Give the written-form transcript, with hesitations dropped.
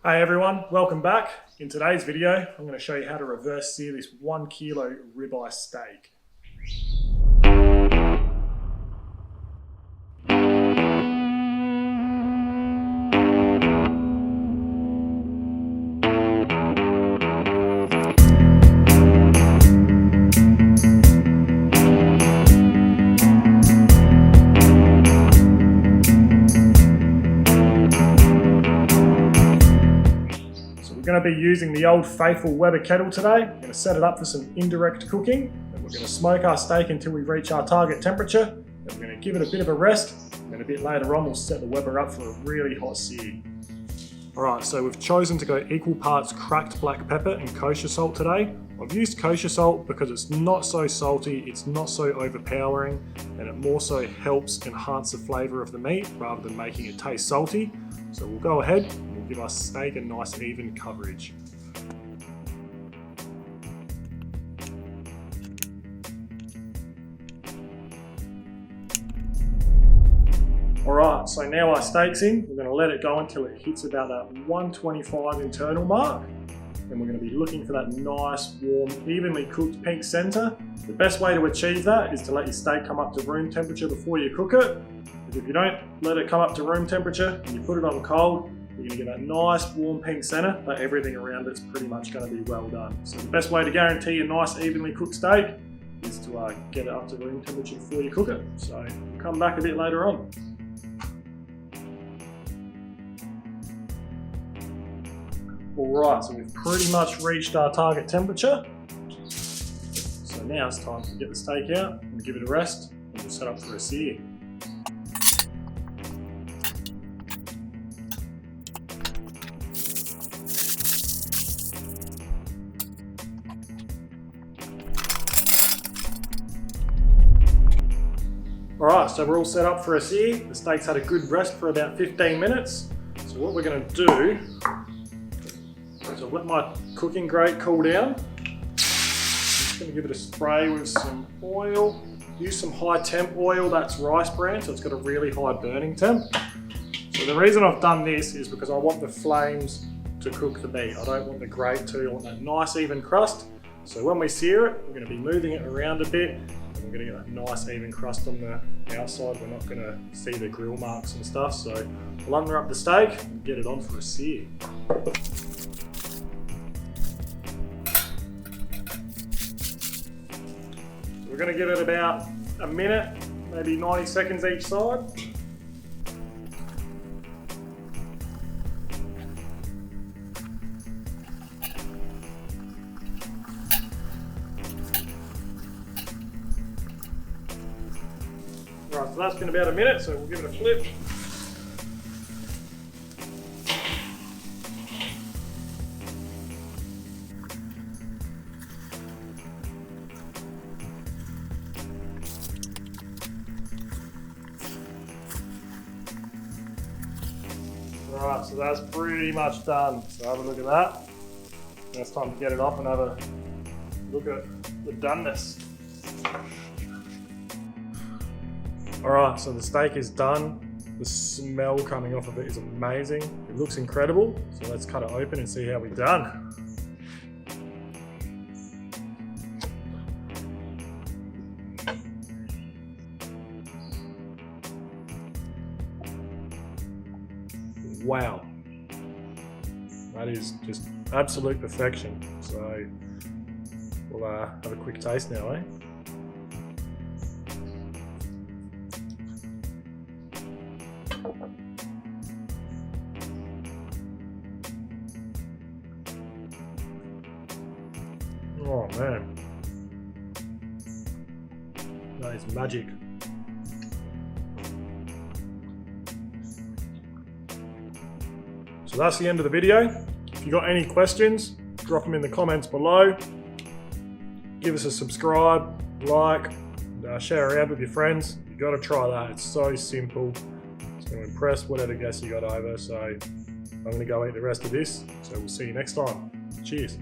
Hey everyone, welcome back. In today's video, I'm going to show you how to reverse sear this 1 kilo ribeye steak. We're going to be using the old faithful Weber kettle today. We're going to set it up for some indirect cooking, and we're going to smoke our steak until we reach our target temperature, and we're going to give it a bit of a rest, and then a bit later on we'll set the Weber up for a really hot sear. Alright, so we've chosen to go equal parts cracked black pepper and kosher salt today. I've used kosher salt because it's not so salty, it's not so overpowering, and it more so helps enhance the flavour of the meat rather than making it taste salty. So we'll go ahead and we'll give our steak a nice even coverage. Alright, so now our steak's in. We're going to let it go until it hits about that 125 internal mark. And we're going to be looking for that nice, warm, evenly cooked pink centre. The best way to achieve that is to let your steak come up to room temperature before you cook it. Because if you don't let it come up to room temperature and you put it on cold, you're going to get that nice, warm pink centre, but everything around it's pretty much going to be well done. So the best way to guarantee a nice, evenly cooked steak is to get it up to room temperature before you cook it. So we'll come back a bit later on. Alright, so we've pretty much reached our target temperature. So now it's time to get the steak out and give it a rest, and we'll set up for a sear. Alright, so we're all set up for a sear. The steak's had a good rest for about 15 minutes. So what we're going to do, so let my cooking grate cool down. I'm just going to give it a spray with some oil. Use some high temp oil, that's rice bran, so it's got a really high burning temp. So the reason I've done this is because I want the flames to cook the meat. I don't want the grate to, I want that nice even crust. So when we sear it, we're going to be moving it around a bit, and we're going to get a nice even crust on the outside. We're not going to see the grill marks and stuff, so we'll unwrap the steak and get it on for a sear. We're going to give it about a minute, maybe 90 seconds each side. Right, so that's been about a minute, so we'll give it a flip. Alright, so that's pretty much done. So have a look at that. Now it's time to get it off and have a look at the doneness. Alright, so the steak is done. The smell coming off of it is amazing. It looks incredible. So let's cut it open and see how we've done. Wow, that is just absolute perfection. So we'll have a quick taste now, eh? Oh man, that is magic. So that's the end of the video. If you got any questions, drop them in the comments below. Give us a subscribe, like, and share around with your friends. You got to try that. It's so simple. It's going to impress whatever guests you got over. So I'm going to go eat the rest of this. So we'll see you next time. Cheers.